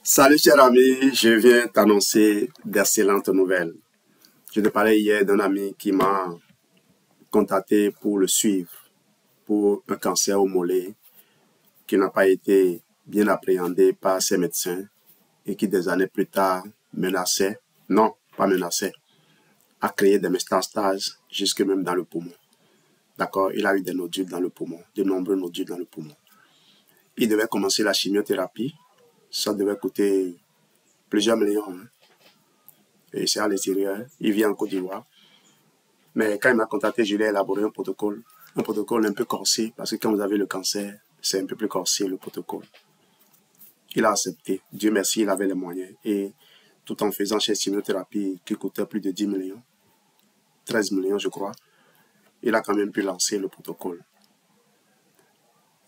Salut cher ami, je viens t'annoncer d'excellentes nouvelles. Je te parlais hier d'un ami qui m'a contacté pour le suivre pour un cancer au mollet qui n'a pas été bien appréhendé par ses médecins et qui des années plus tard menaçait, non pas menaçait, a créé des métastases jusque même dans le poumon. D'accord, il a eu des nodules dans le poumon, de nombreux nodules dans le poumon. Il devait commencer la chimiothérapie, ça devait coûter plusieurs millions. Et c'est à l'extérieur, il vit en Côte d'Ivoire. Mais quand il m'a contacté, je lui ai élaboré un protocole un peu corsé, parce que quand vous avez le cancer, c'est un peu plus corsé le protocole. Il a accepté, Dieu merci, il avait les moyens. Et tout en faisant cette chimiothérapie qui coûtait plus de 10 millions, 13 millions je crois, il a quand même pu lancer le protocole.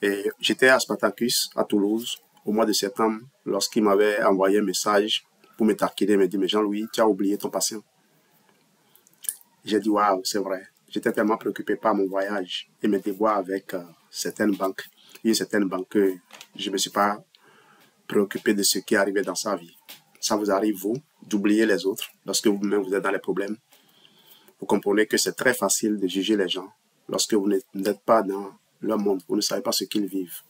Et j'étais à Spartacus, à Toulouse, au mois de septembre, lorsqu'il m'avait envoyé un message pour me taquiner, il m'a dit, mais Jean-Louis, tu as oublié ton patient. J'ai dit, waouh, c'est vrai. J'étais tellement préoccupé par mon voyage et mes déboires avec certaines banques. Il y a certaines banques que je ne me suis pas préoccupé de ce qui arrivait dans sa vie. Ça vous arrive, vous, d'oublier les autres lorsque vous-même vous êtes dans les problèmes. Vous comprenez que c'est très facile de juger les gens lorsque vous n'êtes pas dans leur monde, vous ne savez pas ce qu'ils vivent.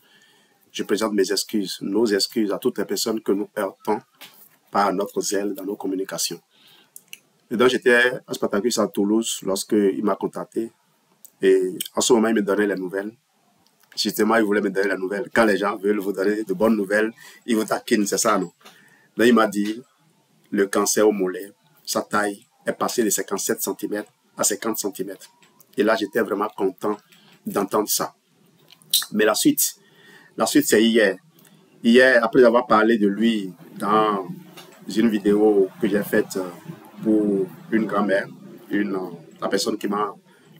Je présente mes excuses, nos excuses à toutes les personnes que nous heurtons par notre zèle dans nos communications. Et donc j'étais à Spartacus à Toulouse lorsqu'il m'a contacté. Et en ce moment, il me donnait les nouvelles. Justement, il voulait me donner les nouvelles. Quand les gens veulent vous donner de bonnes nouvelles, ils vous taquinent, c'est ça, non? Donc il m'a dit, le cancer au mollet, sa taille est passée de 57 cm à 50 cm. Et là, j'étais vraiment content d'entendre ça. Mais la suite c'est hier. Hier, après avoir parlé de lui dans une vidéo que j'ai faite pour une grand-mère, une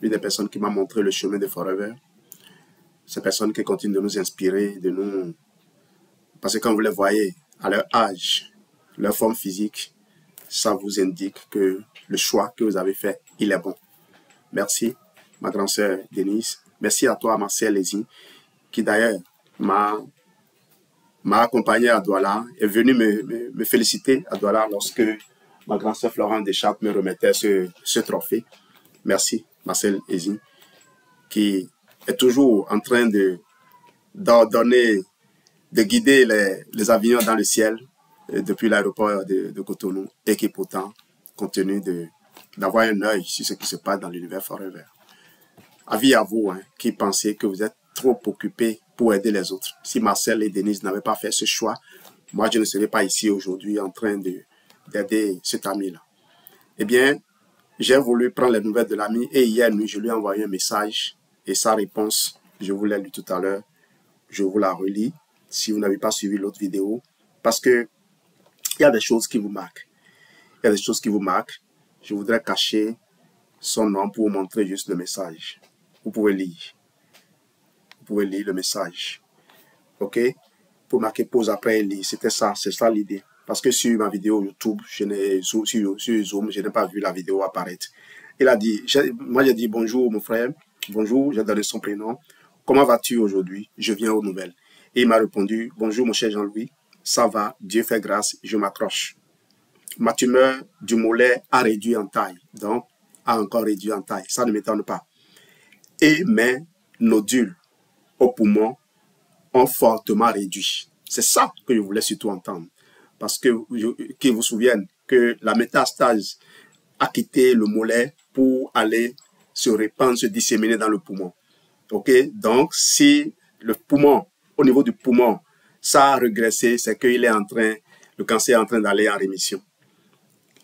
des personnes qui m'a montré le chemin de Forever, ces personnes qui continuent de nous inspirer, parce que quand vous les voyez à leur âge, leur forme physique, ça vous indique que le choix que vous avez fait, il est bon. Merci, ma grande sœur Denise. Merci à toi, Marcel Lézy, qui d'ailleurs m'a accompagné à Douala, est venu me féliciter à Douala lorsque ma grande sœur Florence Deschamps me remettait ce trophée. Merci, Marcel Lézy, qui est toujours en train de guider les avions dans le ciel depuis l'aéroport de Cotonou et qui pourtant continue d'avoir un œil sur ce qui se passe dans l'univers Forever. Avis à vous qui pensez que vous êtes trop occupés pour aider les autres. Si Marcel et Denise n'avaient pas fait ce choix, moi je ne serais pas ici aujourd'hui en train d'aider cet ami-là. Eh bien, j'ai voulu prendre les nouvelles de l'ami et hier nuit, je lui ai envoyé un message et sa réponse, je vous l'ai lu tout à l'heure, je vous la relis si vous n'avez pas suivi l'autre vidéo parce que il y a des choses qui vous marquent. Il y a des choses qui vous marquent. Je voudrais cacher son nom pour vous montrer juste le message. Vous pouvez lire. Vous pouvez lire le message. OK? Pour marquer pause après lire. C'était ça. C'est ça l'idée. Parce que sur ma vidéo YouTube, sur Zoom, je n'ai pas vu la vidéo apparaître. Il a dit, moi j'ai dit bonjour mon frère. Bonjour, j'ai donné son prénom. Comment vas-tu aujourd'hui? Je viens aux nouvelles. Et il m'a répondu, bonjour mon cher Jean-Louis. Ça va, Dieu fait grâce, je m'accroche. Ma tumeur du mollet a réduit en taille. Donc, a encore réduit en taille. Ça ne m'étonne pas. Et mes nodules au poumon ont fortement réduit. C'est ça que je voulais surtout entendre. Parce que, qu'ils vous souviennent que la métastase a quitté le mollet pour aller se répandre, se disséminer dans le poumon. OK? Donc, si le poumon, au niveau du poumon, ça a régressé, c'est que le cancer est en train d'aller en rémission.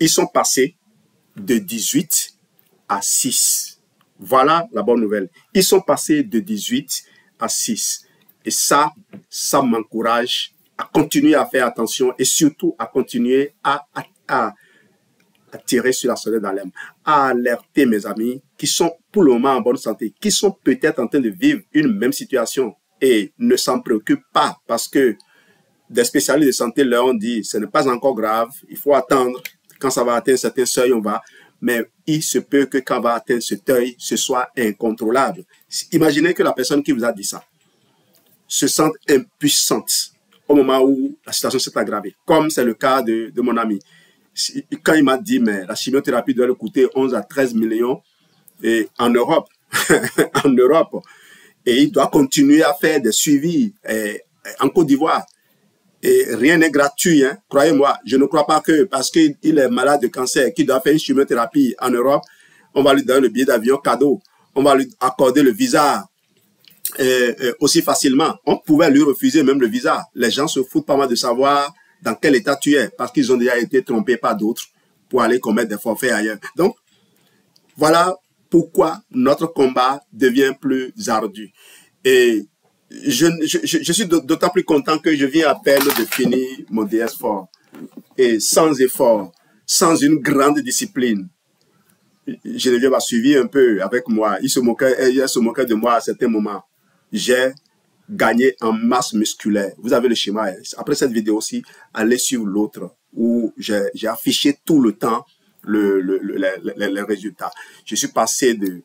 Ils sont passés de 18 à 6. Voilà la bonne nouvelle. Ils sont passés de 18 à 6. Et ça m'encourage à continuer à faire attention et surtout à continuer à tirer sur la sonnette d'alarme, à alerter mes amis qui sont pour le moment en bonne santé, qui sont peut-être en train de vivre une même situation et ne s'en préoccupent pas parce que des spécialistes de santé leur ont dit ce n'est pas encore grave, il faut attendre, quand ça va atteindre certains seuils, on va, mais il se peut que quand on va atteindre ce seuil, ce soit incontrôlable. Imaginez que la personne qui vous a dit ça se sente impuissante au moment où la situation s'est aggravée, comme c'est le cas de mon ami. Quand il m'a dit, mais la chimiothérapie doit lui coûter 11 à 13 millions et en Europe, en Europe, et il doit continuer à faire des suivis en Côte d'Ivoire. Et rien n'est gratuit, hein. Croyez-moi, je ne crois pas que parce qu'il est malade de cancer, qu'il doit faire une chimiothérapie en Europe, on va lui donner le billet d'avion cadeau, on va lui accorder le visa aussi facilement. On pouvait lui refuser même le visa. Les gens se foutent pas mal de savoir dans quel état tu es, parce qu'ils ont déjà été trompés par d'autres pour aller commettre des forfaits ailleurs. Donc, voilà pourquoi notre combat devient plus ardu. Et je suis d'autant plus content que je viens à peine de finir mon DS4. Et sans effort, sans une grande discipline, Geneviève m'a suivi un peu avec moi. Elle se moquait de moi à certains moments. J'ai gagné en masse musculaire. Vous avez le schéma. Après cette vidéo aussi, allez suivre l'autre où j'ai affiché tout le temps les résultats. Je suis passé de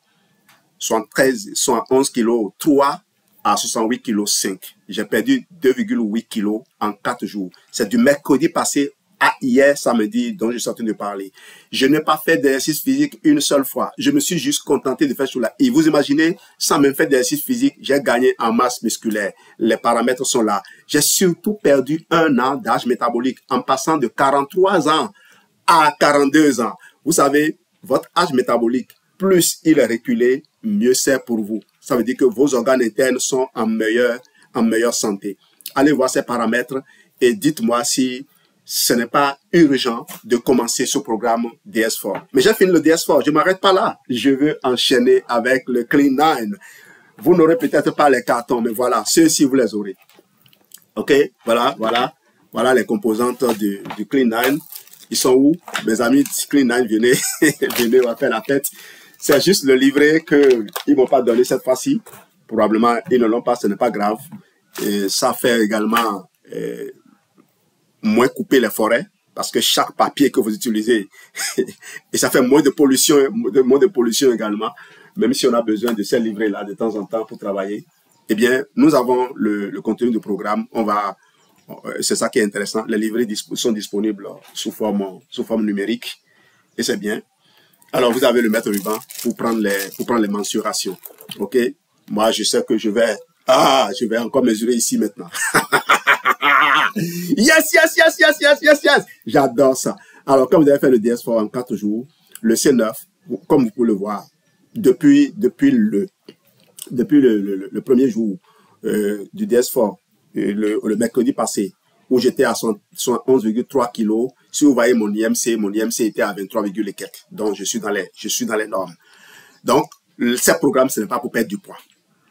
71 kg 3 à 68 kg 5. J'ai perdu 2,8 kg en 4 jours. C'est du mercredi passé à hier samedi dont je suis en train de parler. Je n'ai pas fait d'exercice physique une seule fois. Je me suis juste contenté de faire sur la. Et vous imaginez, sans même faire d'exercice physique, j'ai gagné en masse musculaire. Les paramètres sont là. J'ai surtout perdu 1 an d'âge métabolique en passant de 43 ans à 42 ans. Vous savez, votre âge métabolique, plus il est reculé, mieux c'est pour vous. Ça veut dire que vos organes internes sont en meilleure santé. Allez voir ces paramètres et dites-moi si ce n'est pas urgent de commencer ce programme DS4. Mais j'ai fini le DS4, je ne m'arrête pas là. Je veux enchaîner avec le Clean 9. Vous n'aurez peut-être pas les cartons, mais voilà, ceux-ci vous les aurez. Ok, voilà les composantes du Clean 9. Ils sont où? Mes amis Clean 9, venez, on va faire la fête. C'est juste le livret qu'ils ne m'ont pas donné cette fois-ci. Probablement, ils ne l'ont pas, ce n'est pas grave. Et ça fait également moins couper les forêts, parce que chaque papier que vous utilisez, et ça fait moins de pollution également, même si on a besoin de ces livrets-là de temps en temps pour travailler. Eh bien, nous avons le contenu du programme. C'est ça qui est intéressant. Les livrets sont disponibles sous forme numérique, et c'est bien. Alors, vous avez le maître ruban pour prendre les mensurations. OK? Moi, je sais que je vais encore mesurer ici maintenant. Yes! J'adore ça. Alors, quand vous avez fait le DS4 en 4 jours, le C9, comme vous pouvez le voir, depuis le premier jour du DS4, le mercredi passé, où j'étais à 11,3 kg. Si vous voyez mon IMC était à 23, et quelques. Donc, je suis dans les normes. Donc, ce programme, ce n'est pas pour perdre du poids.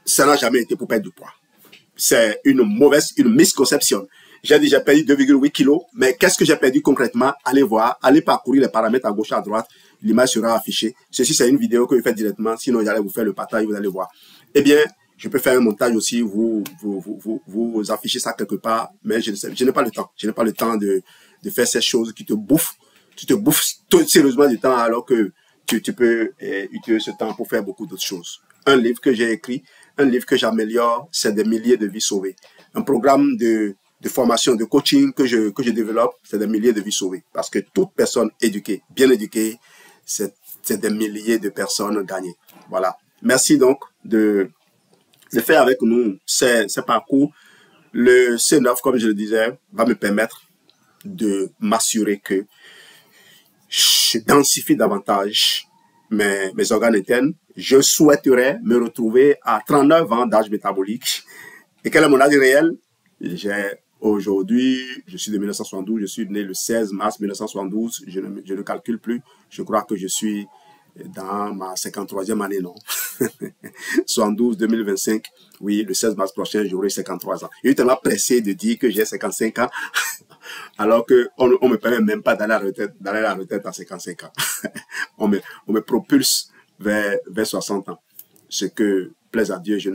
Ça n'a jamais été pour perdre du poids. C'est une misconception. J'ai déjà perdu 2,8 kg, mais qu'est-ce que j'ai perdu concrètement? Allez voir, allez parcourir les paramètres à gauche, à droite. L'image sera affichée. Ceci, c'est une vidéo que je fais directement. Sinon, j'allais vous faire le partage, vous allez voir. Eh bien, je peux faire un montage aussi, vous affichez ça quelque part, mais je n'ai pas le temps. Je n'ai pas le temps de faire ces choses qui te bouffent. Tu te bouffes sérieusement du temps alors que tu peux utiliser ce temps pour faire beaucoup d'autres choses. Un livre que j'ai écrit, un livre que j'améliore, c'est des milliers de vies sauvées. Un programme de formation, de coaching que je développe, c'est des milliers de vies sauvées. Parce que toute personne éduquée, bien éduquée, c'est des milliers de personnes gagnées. Voilà. Merci donc de faire avec nous ces parcours. Le C9, comme je le disais, va me permettre de m'assurer que je densifie davantage mes organes internes. Je souhaiterais me retrouver à 39 ans d'âge métabolique. Et quel est mon âge réel? Aujourd'hui, je suis de 1972, je suis né le 16 mars 1972, je ne calcule plus. Je crois que je suis dans ma 53e année, non? 72, 2025, oui, le 16 mars prochain, j'aurai 53 ans. Je suis tellement pressé de dire que j'ai 55 ans, alors qu'on ne me permet même pas d'aller à la retraite à 55 ans. on me propulse vers 60 ans. Ce que, plaise à Dieu, je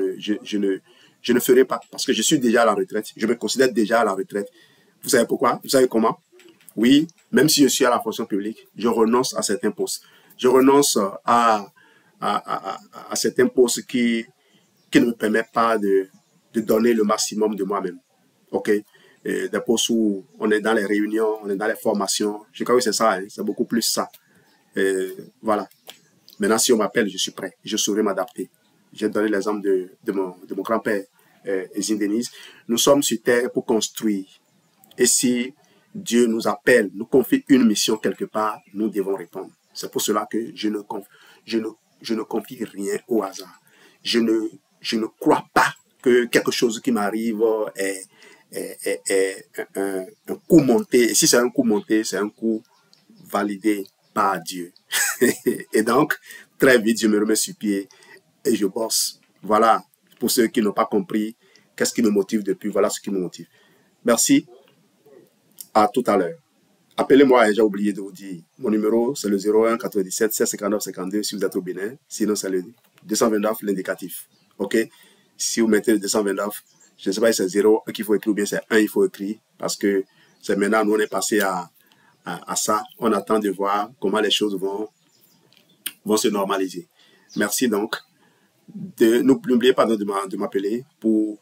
ne ferai pas, parce que je suis déjà à la retraite. Je me considère déjà à la retraite. Vous savez pourquoi? Vous savez comment? Oui, même si je suis à la fonction publique, je renonce à certains postes. Je renonce à certains postes qui ne me permettent pas de donner le maximum de moi-même. OK? des postes où on est dans les réunions, on est dans les formations. Je crois que c'est ça, hein, c'est beaucoup plus ça. Voilà. Maintenant, si on m'appelle, je suis prêt. Je saurai m'adapter. J'ai donné l'exemple de mon grand-père, Ezine Denise. Nous sommes sur terre pour construire. Et si Dieu nous appelle, nous confie une mission quelque part, nous devons répondre. C'est pour cela que je ne confie rien au hasard. Je ne crois pas que quelque chose qui m'arrive est un coup monté. Et si c'est un coup monté, c'est un coup validé par Dieu. Et donc, très vite, je me remets sur pied et je bosse. Voilà, pour ceux qui n'ont pas compris, qu'est-ce qui me motive depuis, voilà ce qui me motive. Merci, à tout à l'heure. Appelez-moi, j'ai oublié de vous dire. Mon numéro, c'est le 01 97 759 52 si vous êtes au Bénin. Sinon, c'est le 229, l'indicatif. OK? Si vous mettez le 229, je ne sais pas si c'est 0 qu'il faut écrire ou bien c'est 1 il faut écrire. Parce que c'est maintenant, nous, on est passé à ça. On attend de voir comment les choses vont se normaliser. Merci donc. N'oubliez pas de m'appeler pour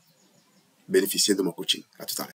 bénéficier de mon coaching. À tout à l'heure.